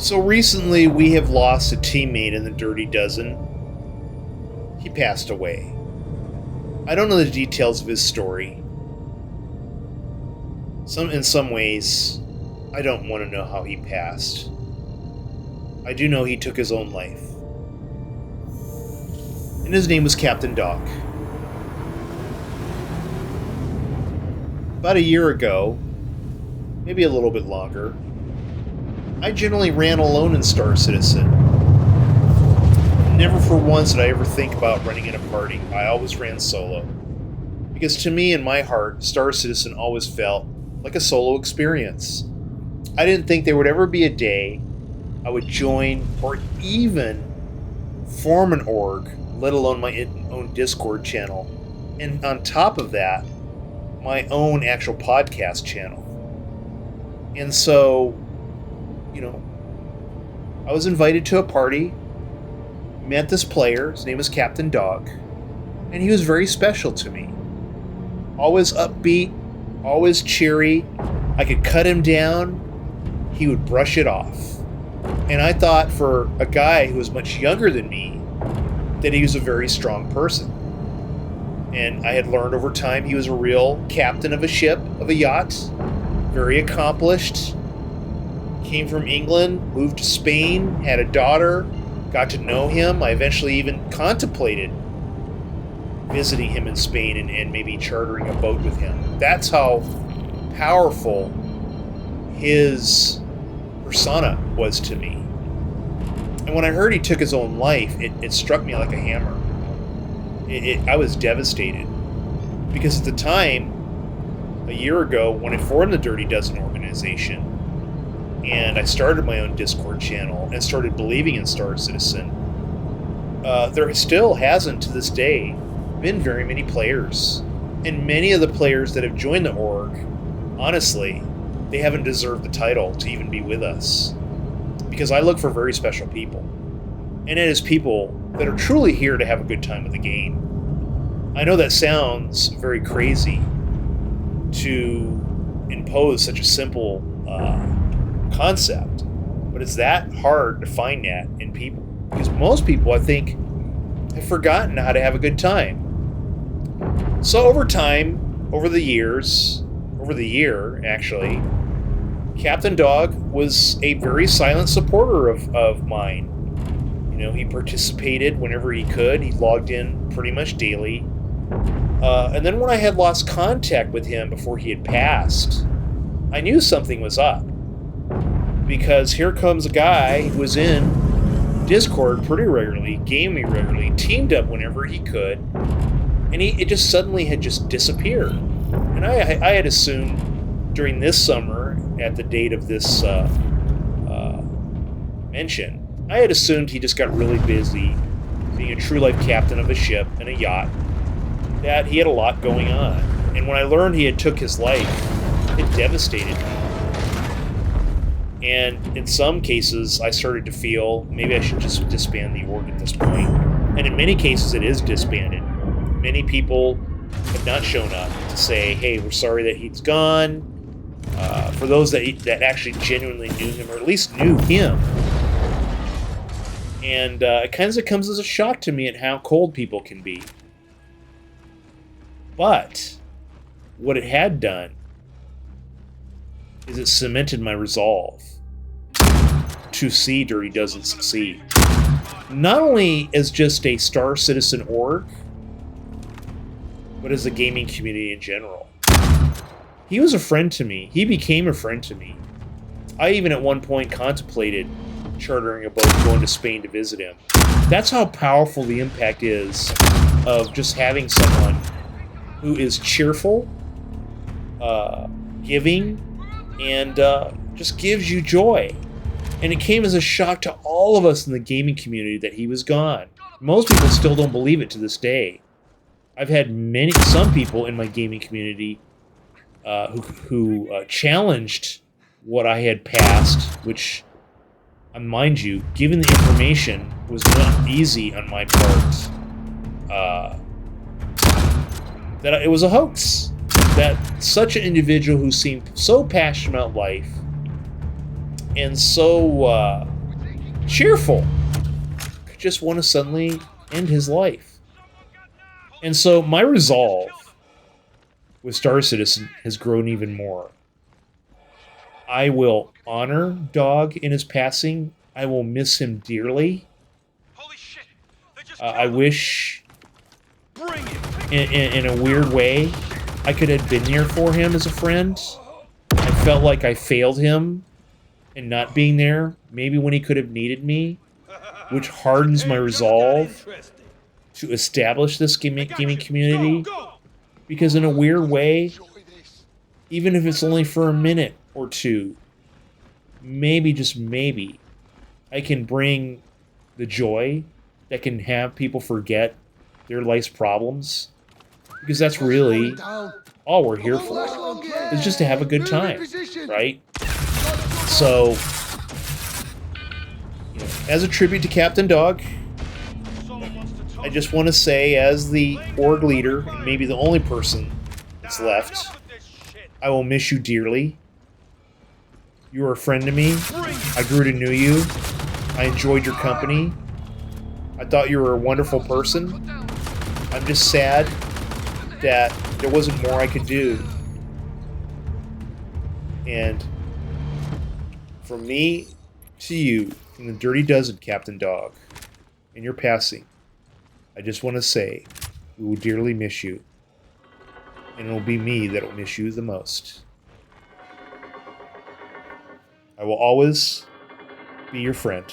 So recently, we have lost a teammate in the Dirty Dozen. He passed away. I don't know the details of his story. In some ways, I don't want to know how he passed. I do know he took his own life. And his name was Captain Dog. About a year ago, maybe a little bit longer, I generally ran alone in Star Citizen. Never for once did I ever think about running in a party. I always ran solo. Because to me, in my heart, Star Citizen always felt like a solo experience. I didn't think there would ever be a day I would join or even form an org, let alone my own Discord channel. And on top of that, my own actual podcast channel. And so, I was invited to a party, met this player, his name is Captain Dog, and he was very special to me. Always upbeat, always cheery. I could cut him down, he would brush it off. And I thought for a guy who was much younger than me, that he was a very strong person. And I had learned over time he was a real captain of a ship, of a yacht, very accomplished. Came from England, moved to Spain, had a daughter, got to know him. I eventually even contemplated visiting him in Spain and maybe chartering a boat with him. That's how powerful his persona was to me. And when I heard he took his own life, it struck me like a hammer. I was devastated. Because at the time, a year ago, when I formed the Dirty Dozen organization, and I started my own Discord channel and started believing in Star Citizen, there still hasn't, to this day, been very many players. And many of the players that have joined the org, honestly, they haven't deserved the title to even be with us. Because I look for very special people. And it is people that are truly here to have a good time with the game. I know that sounds very crazy to impose such a simple concept, but it's that hard to find that in people. Because most people, I think, have forgotten how to have a good time. So over time, over the year actually, Captain Dog was a very silent supporter of mine. He participated whenever he could. He logged in pretty much daily. And then when I had lost contact with him before he had passed, I knew something was up. Because here comes a guy who was in Discord pretty regularly, gaming regularly, teamed up whenever he could, and it just suddenly had just disappeared. And I had assumed during this summer, at the date of this mention, I had assumed he just got really busy being a true life captain of a ship and a yacht, that he had a lot going on. And when I learned he had took his life, it devastated me. And in some cases, I started to feel maybe I should just disband the org at this point. And in many cases, it is disbanded. Many people have not shown up to say, hey, we're sorry that he's gone. For those that actually genuinely knew him, or at least knew him. And it kind of comes as a shock to me at how cold people can be. But what it had done is it cemented my resolve to see Dirty Dozen succeed. Not only as just a Star Citizen org, but as a gaming community in general. He was a friend to me. He became a friend to me. I even at one point contemplated chartering a boat, going to Spain to visit him. That's how powerful the impact is of just having someone who is cheerful, giving, and just gives you joy. And it came as a shock to all of us in the gaming community that he was gone. Most people still don't believe it to this day. I've had some people in my gaming community who challenged what I had passed, which, mind you, given the information, was not easy on my part. That it was a hoax. That such an individual who seemed so passionate about life and so cheerful. I just want to suddenly end his life. And so my resolve with Star Citizen has grown even more. I will honor Dog in his passing. I will miss him dearly. I wish, in a weird way, I could have been there for him as a friend. I felt like I failed him in not being there, maybe when he could have needed me, which hardens my resolve to establish this gaming community. Because in a weird way, even if it's only for a minute or two, maybe, just maybe, I can bring the joy that can have people forget their life's problems. Because that's really all we're here for, is just to have a good time, right? So, you know, as a tribute to Captain Dog, I just want to say, as the org leader, and maybe the only person that's left, I will miss you dearly. You were a friend to me. I grew to know you. I enjoyed your company. I thought you were a wonderful person. I'm just sad that there wasn't more I could do. And from me to you, from the Dirty Dozen, Captain Dog, in your passing, I just want to say, we will dearly miss you. And it'll be me that will miss you the most. I will always be your friend.